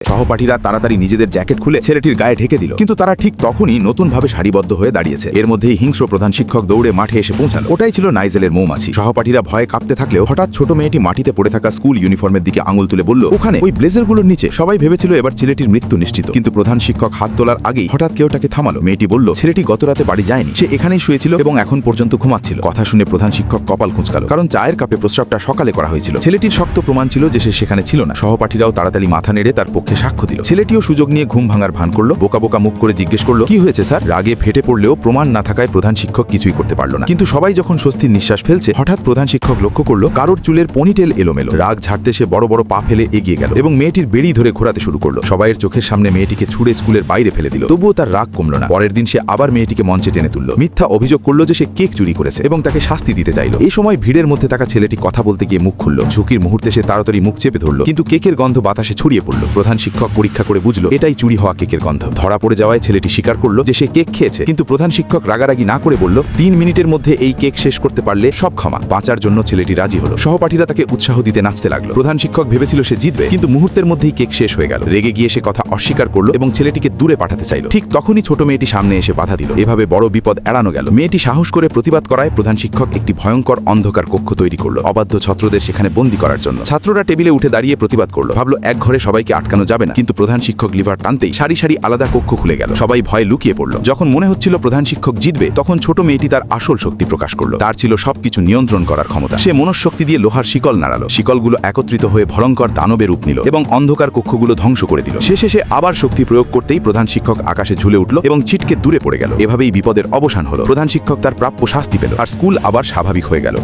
সহপাঠীরা তাড়াতাড়ি নিজেদের জ্যাকেট খুলে ছেলেটির গায়ে ঢেকে দিল, কিন্তু তারা ঠিক তখনই নতুনভাবে সারিবদ্ধ হয়ে দাঁড়িয়েছে। এর মধ্যেই হিংস্র প্রধান শিক্ষক দৌড়ে মাঠে এসে পৌঁছালো। ওটাই ছিল নাইজেলের মৌমাছি। সহপাঠীরা ভয়ে কাঁপতে থাকলেও হঠাৎ ছোট মেয়েটি মাটিতে পড়ে থাকা স্কুল ইউনিফর্মের দিকে আঙুল তুলে বলল, ওখানে ওই ব্লেজারগুলোর নিচে। সবাই ভেবেছিল এবার ছেলেটির মৃত্যু নিশ্চিত, কিন্তু প্রধান শিক্ষক হাত তোলার আগেই হঠাৎ কেউ তাকে থামালো। মেয়েটি বলল, ছেলেটি গতরাতে বাড়ি যায়নি, সে এখানেই শুয়েছিল এবং এখন পর্যন্ত ঘুমাচ্ছিল। কথা শুনে প্রধান শিক্ষক কপাল কুঁচকালো, কারণ চায়ের কাপে প্রস্রাবটা সকালে করা হয়েছিল। ছেলেটির শক্ত প্রমাণ ছিল যে সে সেখানে ছিল না। সহপাঠীরাও তাড়াতাড়ি মাথা নেড়ে তার পক্ষে সাক্ষ্য দিল। ছেলেটিও সুযোগ নিয়ে ঘুম ভাঙার ভান করলো, বোকা বোকা মুখ করে জিজ্ঞেস করলো, কি হয়েছে স্যার? রাগে ফেটে পড়লেও প্রমাণ না থাকায় প্রধান শিক্ষক কিছুই করতে পারল না। কিন্তু সবাই যখন স্বস্তির নিঃশ্বাস ফেলছে, হঠাৎ প্রধান শিক্ষক লক্ষ্য করলো কারোর চুলের পনিটেল এলোমেলো। রাগ ঝাড়তে সে বড় বড় পা ফেলে এগিয়ে গেল এবং মেয়েটির বেড়ি ধরে ঘোরাতে শুরু করলো। সবাইয়ের চোখের সামনে মেয়েটিকে ছুড়ে স্কুলের বাইরে ফেলে দিল। তবুও তার রাগ কমল না। পরের দিন সে আবার মেয়েটিকে মঞ্চে টেনে তুলল, মিথ্যা অভিযোগ করলো যে সে কেক চুরি করেছে এবং তাকে শাস্তি দিতে চাইল। এই সময় ভিড়ের মধ্যে থাকা ছেলেটি কথা বলতে গিয়ে মুখ খুলল। ঝুঁকির মুহূর্তে সে তাড়াতাড়ি মুখ চেপে ধরল, কিন্তু কেকের গন্ধ বাতাসে ছড়িয়ে পড়ল। প্রধান শিক্ষক পরীক্ষা করে বুঝলো এটাই চুরি হওয়া কেকের গন্ধ। ধরা পড়ে যাওয়ায় ছেলেটি স্বীকার করলো যে সে কেক খেয়েছে, কিন্তু প্রধান শিক্ষক রাগারাগি না করে বলল, 3 মিনিটের মধ্যে এই কেক শেষ করতে পারলে সব ক্ষমা। বাঁচার জন্য ছেলেটি রাজি হলো। সহপাঠীরা তাকে উৎসাহ দিতে নাচতে লাগলো। প্রধান শিক্ষক ভেবেছিল সে জিতবে, কিন্তু মুহূর্তের মধ্যেই কেক শেষ হয়ে গেল। রেগে গিয়ে সে কথা অস্বীকার করলো এবং ছেলেটিকে দূরে পাঠাতে চাইল। ঠিক তখনই ছোট মেয়েটি সামনে এসে বাধা দিল। এভাবে বড় বিপদ এড়ানো গেল। মেয়েটি সাহস করে প্রতিবাদ করায় প্রধান শিক্ষক একটি ভয়ঙ্কর অন্ধকার কক্ষ তৈরি করলো অবাধ্য ছাত্রদের সেখানে বন্দী করার জন্য। ছাত্ররা টেবিলে উঠে দাঁড়িয়ে প্রতিবাদ করলো। ভাবলো এক ঘরে সবাইকে আটকানো যাবে না, কিন্তু প্রধান শিক্ষক লিভার টানতেই সারি সারি আলাদা কক্ষ খুলে গেল। সবাই ভয়ে লুকিয়ে পড়ল। যখন মনে হচ্ছিল প্রধান শিক্ষক জিতবে, তখন ছোট মেয়েটি তার আসল শক্তি প্রকাশ করলো। তার ছিল সবকিছু নিয়ন্ত্রণ করার ক্ষমতা। সে মনঃশক্তি দিয়ে লোহার শিকল নাড়ালো। শিকলগুলো একত্রিত হয়ে ভয়ঙ্কর দানবে রূপ নিল এবং অন্ধকার কক্ষগুলো ধ্বংস করে দিল। শেষে সে আবার শক্তি প্রয়োগ করতেই প্রধান শিক্ষক আকাশে ঝুলে উঠল এবং ছিটকে দূরে পড়ে গেল। এভাবেই বিপদের অবসান হলো। প্রধান শিক্ষক তার প্রাপ্য শাস্তি পেল আর স্কুল আবার স্বাভাবিক হয়ে গেল।